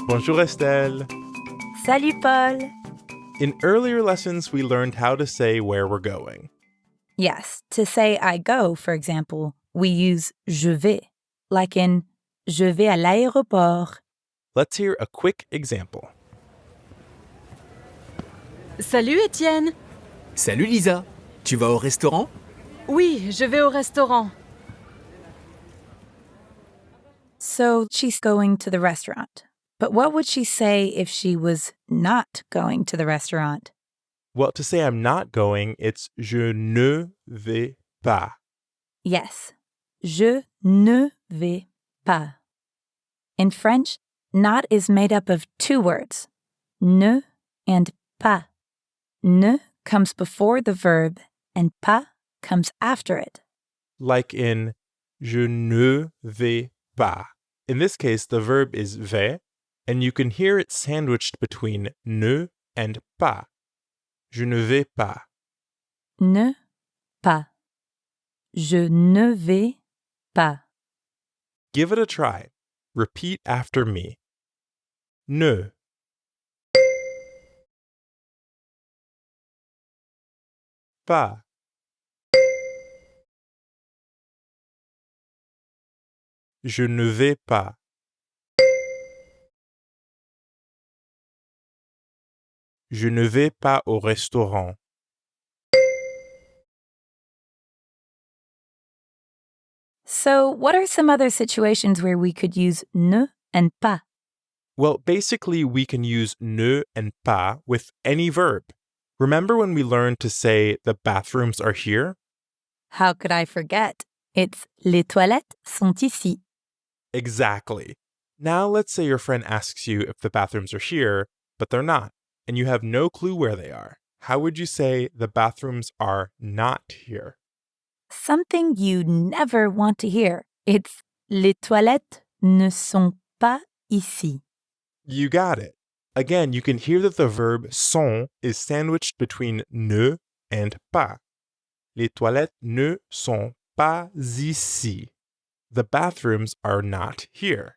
Bonjour Estelle. Salut Paul. In earlier lessons, we learned how to say where we're going. Yes, to say I go, for example, we use je vais, like in je vais à l'aéroport. Let's hear a quick example. Salut Étienne. Salut Lisa, tu vas au restaurant? Oui, je vais au restaurant. So she's going to the restaurant. But what would she say if she was not going to the restaurant? Well, to say I'm not going, it's je ne vais pas. Yes, je ne vais pas. In French, not is made up of two words, ne and pas. Ne comes before the verb and pas comes after it. Like in je ne vais pas. In this case, the verb is vais, and you can hear it sandwiched between ne and pas. Je ne vais pas. Ne pas. Je ne vais pas. Give it a try. Repeat after me. Ne. Pas. Je ne vais pas. Je ne vais pas au restaurant. So, what are some other situations where we could use ne and pas? Well, basically, we can use ne and pas with any verb. Remember when we learned to say the bathrooms are here? How could I forget? It's les toilettes sont ici. Exactly. Now let's say your friend asks you if the bathrooms are here, but they're not, and you have no clue where they are. How would you say the bathrooms are not here? Something you never want to hear. It's les toilettes ne sont pas ici. You got it. Again, you can hear that the verb sont is sandwiched between ne and pas. Les toilettes ne sont pas ici. The bathrooms are not here.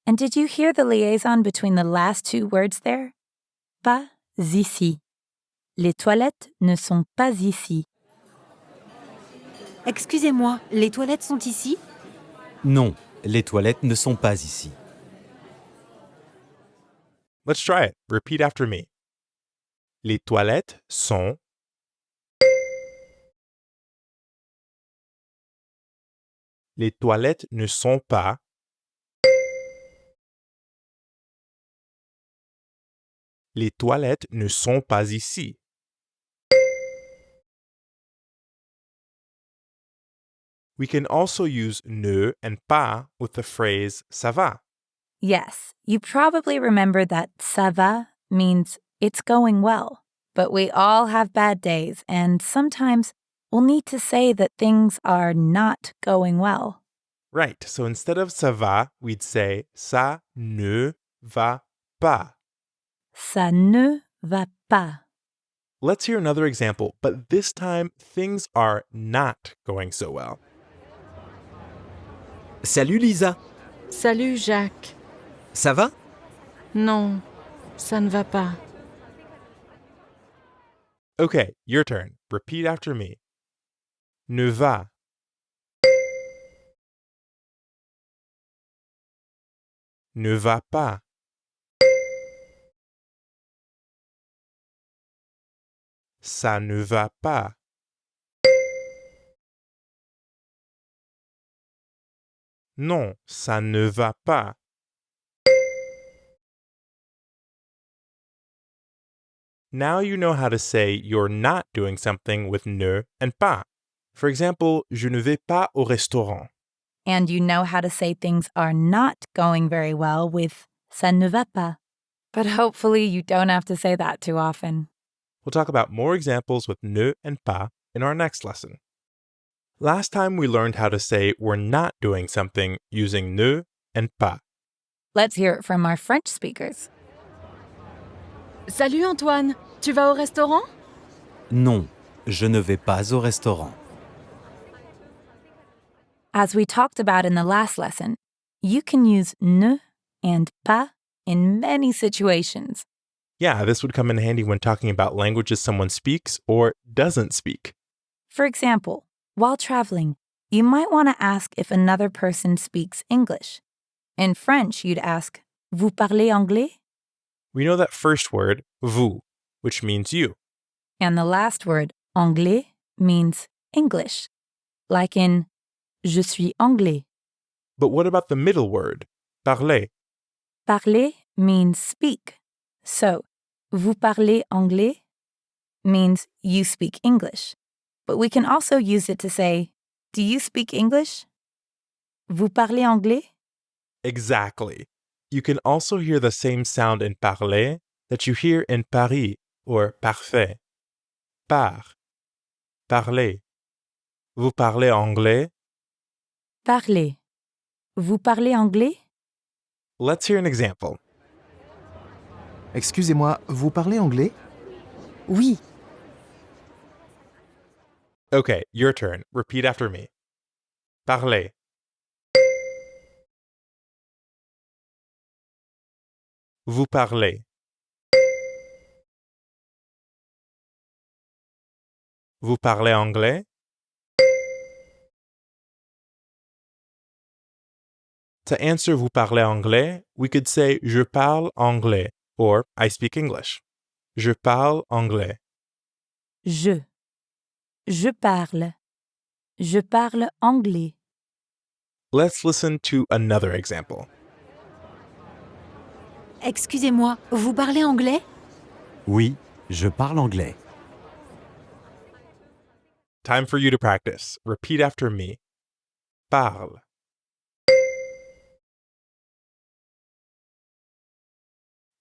And did you hear the liaison between the last two words there? Pas ici. Les toilettes ne sont pas ici. Excusez-moi, les toilettes sont ici? Non, les toilettes ne sont pas ici. Let's try it. Repeat after me. Les toilettes sont. Les toilettes ne sont pas. Les toilettes ne sont pas ici. We can also use ne and pas with the phrase ça va. Yes, you probably remember that ça va means it's going well. But we all have bad days, and sometimes we'll need to say that things are not going well. Right, so instead of ça va, we'd say ça ne va pas. Ça ne va pas. Let's hear another example, but this time things are not going so well. Salut Lisa, Salut Jacques. ça va? Non, ça ne va pas. Okay, your turn. Repeat after me. Ne va. Ne va pas. Ça ne va pas. Non, ça ne va pas. Now you know how to say you're not doing something with ne and pas. For example, je ne vais pas au restaurant. And you know how to say things are not going very well with ça ne va pas. But hopefully you don't have to say that too often. We'll talk about more examples with ne and pas in our next lesson. Last time we learned how to say we're not doing something using ne and pas. Let's hear it from our French speakers. Salut Antoine, tu vas au restaurant? Non, je ne vais pas au restaurant. As we talked about in the last lesson, you can use ne and pas in many situations. Yeah, this would come in handy when talking about languages someone speaks or doesn't speak. For example, while traveling, you might want to ask if another person speaks English. In French, you'd ask, Vous parlez anglais? We know that first word, vous, which means you. And the last word, anglais, means English, like in Je suis anglais. But what about the middle word, parler? Parler means speak. So, vous parlez anglais means you speak English. But we can also use it to say, do you speak English? Vous parlez anglais? Exactly. You can also hear the same sound in parler that you hear in Paris or parfait. Parler. Vous parlez anglais? Parler. Vous parlez anglais? Let's hear an example. Excusez-moi, vous parlez anglais? Oui. Okay, your turn. Repeat after me. Parler. Vous parlez. Vous parlez anglais? To answer vous parlez anglais, we could say je parle anglais or I speak English. Je parle anglais. Je. Je parle. Je parle anglais. Let's listen to another example. Excusez-moi, vous parlez anglais? Oui, je parle anglais. Time for you to practice. Repeat after me. Parle.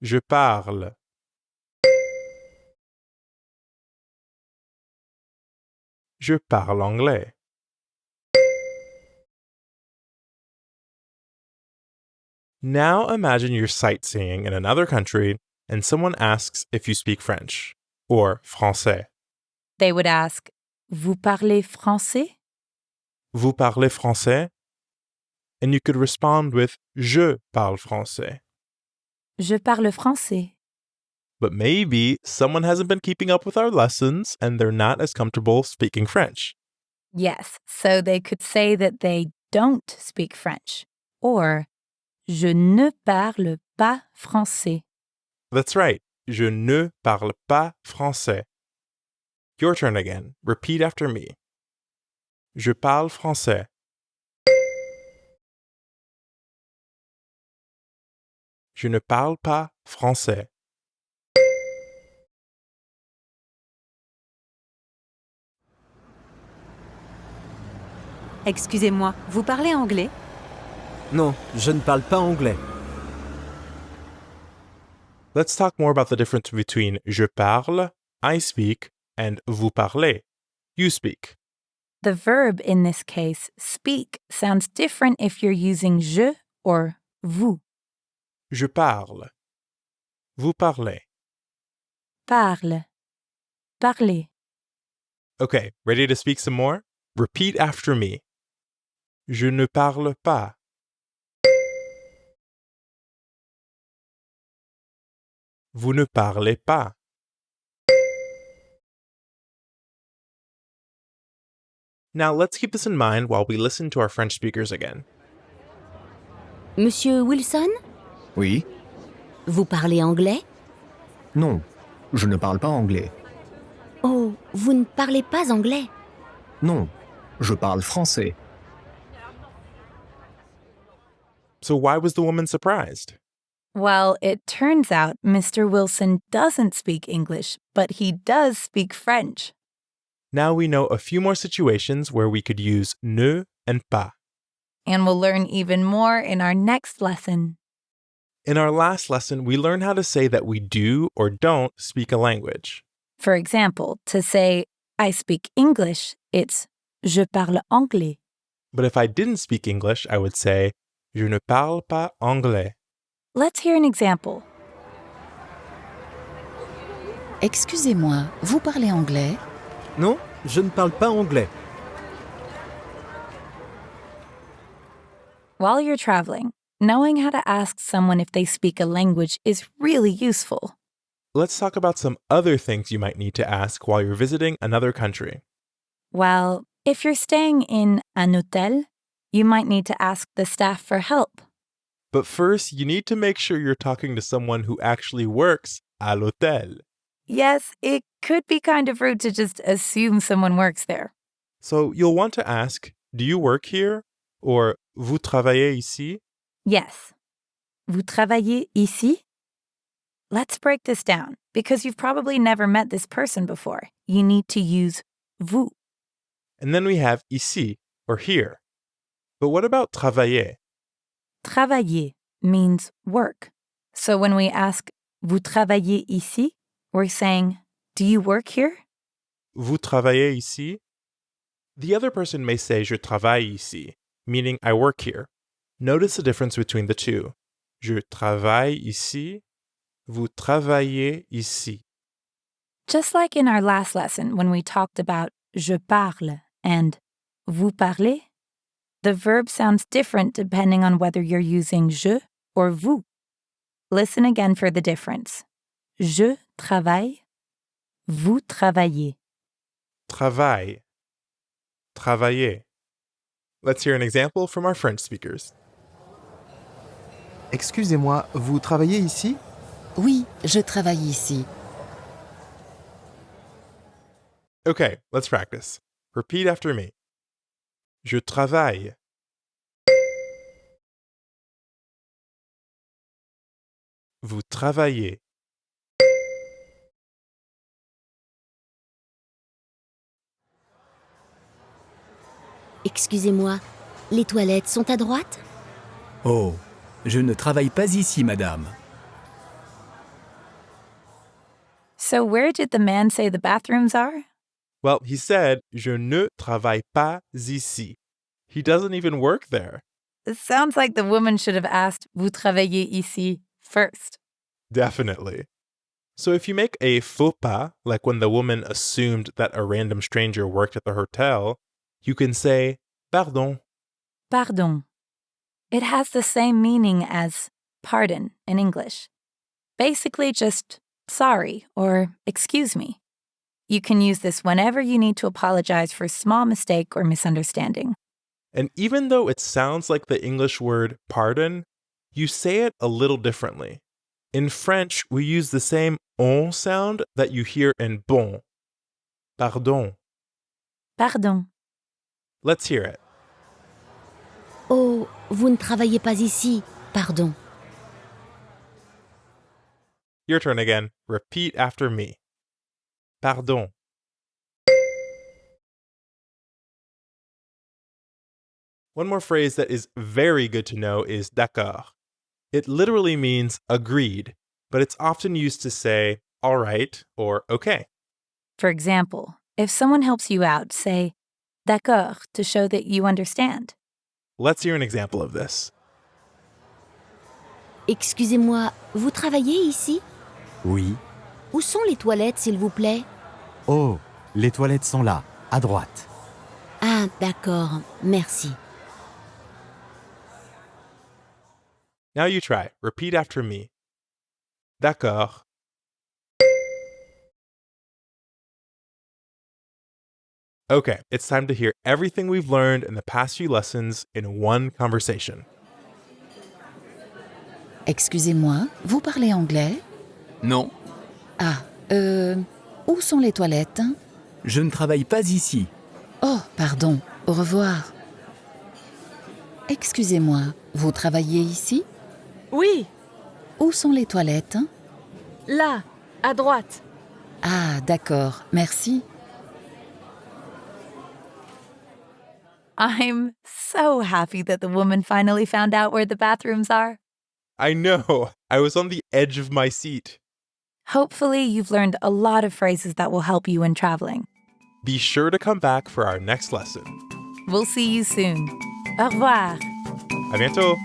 Je parle. Je parle anglais. Now imagine you're sightseeing in another country and someone asks if you speak French or français. They would ask, Vous parlez français? Vous parlez français? And you could respond with Je parle français. Je parle français. But maybe someone hasn't been keeping up with our lessons and they're not as comfortable speaking French. Yes, so they could say that they don't speak French. Or, Je ne parle pas français. That's right. Je ne parle pas français. Your turn again. Repeat after me. Je parle français. Je ne parle pas français. Excusez-moi, vous parlez anglais? Non, je ne parle pas anglais. Let's talk more about the difference between je parle, I speak, and vous parlez, you speak. The verb in this case, speak, sounds different if you're using je or vous. Je parle. Vous parlez. Parle. Parler. Okay, ready to speak some more? Repeat after me. Je ne parle pas. Vous ne parlez pas. Now let's keep this in mind while we listen to our French speakers again. Monsieur Wilson, Oui. vous parlez anglais? Non, je ne parle pas anglais. Oh, vous ne parlez pas anglais? Non, je parle français. So why was the woman surprised? Well, it turns out Mr. Wilson doesn't speak English, but he does speak French. Now we know a few more situations where we could use ne and pas. And we'll learn even more in our next lesson. In our last lesson, we learned how to say that we do or don't speak a language. For example, to say, I speak English, it's je parle anglais. But if I didn't speak English, I would say je ne parle pas anglais. Let's hear an example. Excusez-moi, vous parlez anglais? Non, je ne parle pas anglais. While you're traveling, knowing how to ask someone if they speak a language is really useful. Let's talk about some other things you might need to ask while you're visiting another country. Well, if you're staying in un hôtel, you might need to ask the staff for help. But first, you need to make sure you're talking to someone who actually works à l'hôtel. Yes, it could be kind of rude to just assume someone works there. So you'll want to ask, do you work here? Or vous travaillez ici? Yes. Vous travaillez ici? Let's break this down. Because you've probably never met this person before, you need to use vous. And then we have ici, or here. But what about travailler? Travailler means work. So when we ask, vous travaillez ici? We're saying, do you work here? Vous travaillez ici? The other person may say je travaille ici, meaning I work here. Notice the difference between the two. Je travaille ici. Vous travaillez ici. Just like in our last lesson when we talked about je parle and vous parlez, the verb sounds different depending on whether you're using je or vous. Listen again for the difference. Je travaille, vous travaillez. Travail. Travailler. Let's hear an example from our French speakers. Excusez-moi, vous travaillez ici? Oui, je travaille ici. Okay, let's practice. Repeat after me. Je travaille. Vous travaillez. Excusez-moi, les toilettes sont à droite? Oh, je ne travaille pas ici, madame. So where did the man say the bathrooms are? Well, he said, je ne travaille pas ici. He doesn't even work there. It sounds like the woman should have asked, vous travaillez ici first. Definitely. So if you make a faux pas, like when the woman assumed that a random stranger worked at the hotel, you can say, pardon. Pardon. It has the same meaning as pardon in English. Basically just sorry or excuse me. You can use this whenever you need to apologize for a small mistake or misunderstanding. And even though it sounds like the English word pardon, you say it a little differently. In French, we use the same on sound that you hear in bon. Pardon. Pardon. Let's hear it. Oh, vous ne travaillez pas ici, pardon. Your turn again. Repeat after me. Pardon. One more phrase that is very good to know is d'accord. It literally means agreed, but it's often used to say all right or okay. For example, if someone helps you out, say d'accord to show that you understand. Let's hear an example of this. Excusez-moi, vous travaillez ici? Oui. Où sont les toilettes, s'il vous plaît? Oh, les toilettes sont là, à droite. Ah, d'accord, merci. Now you try. Repeat after me. D'accord. Okay, it's time to hear everything we've learned in the past few lessons in one conversation. Excusez-moi, vous parlez anglais? Non, Ah, où sont les toilettes? je ne travaille pas ici. Oh, pardon, au revoir. Excusez-moi, vous travaillez ici? Oui, Où sont les toilettes? là, à droite. Ah, d'accord, merci. I'm so happy that the woman finally found out where the bathrooms are. I know, I was on the edge of my seat. Hopefully, you've learned a lot of phrases that will help you when traveling. Be sure to come back for our next lesson. We'll see you soon. Au revoir. À bientôt!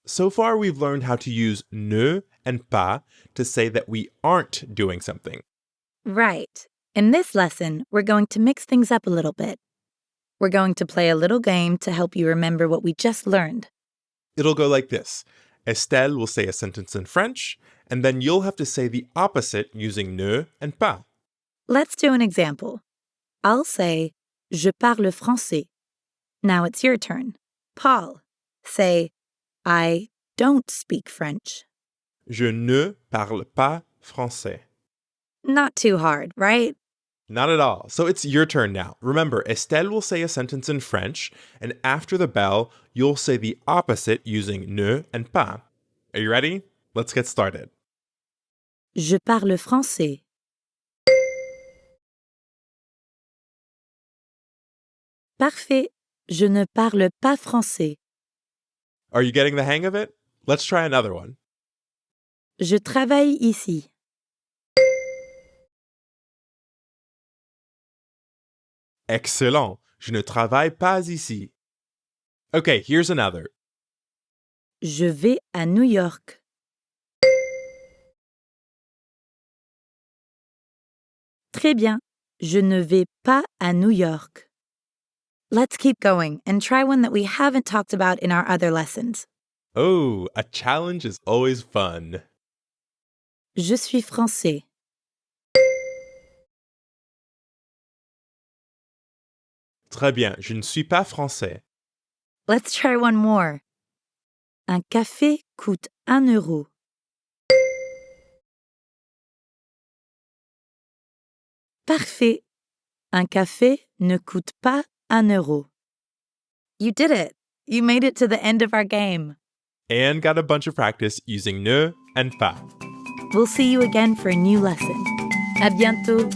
So far, we've learned how to use ne and pas to say that we aren't doing something. Right. In this lesson, we're going to mix things up a little bit. We're going to play a little game to help you remember what we just learned. It'll go like this. Estelle will say a sentence in French, and then you'll have to say the opposite using ne and pas. Let's do an example. I'll say, Je parle français. Now it's your turn. Paul, say, I don't speak French. Je ne parle pas français. Not too hard, right? Not at all. So it's your turn now. Remember, Estelle will say a sentence in French, and after the bell, you'll say the opposite using ne and pas. Are you ready? Let's get started. Je parle français. Parfait. Je ne parle pas français. Are you getting the hang of it? Let's try another one. Je travaille ici. Excellent. Je ne travaille pas ici. Okay, here's another. Je vais à New York. Très bien. Je ne vais pas à New York. Let's keep going and try one that we haven't talked about in our other lessons. Oh, a challenge is always fun. Je suis français. Très bien, je ne suis pas français. Let's try one more. Un café coûte 1 euro. Parfait. Un café ne coûte pas 1 euro. You did it. You made it to the end of our game. And got a bunch of practice using ne and pas. We'll see you again for a new lesson. À bientôt.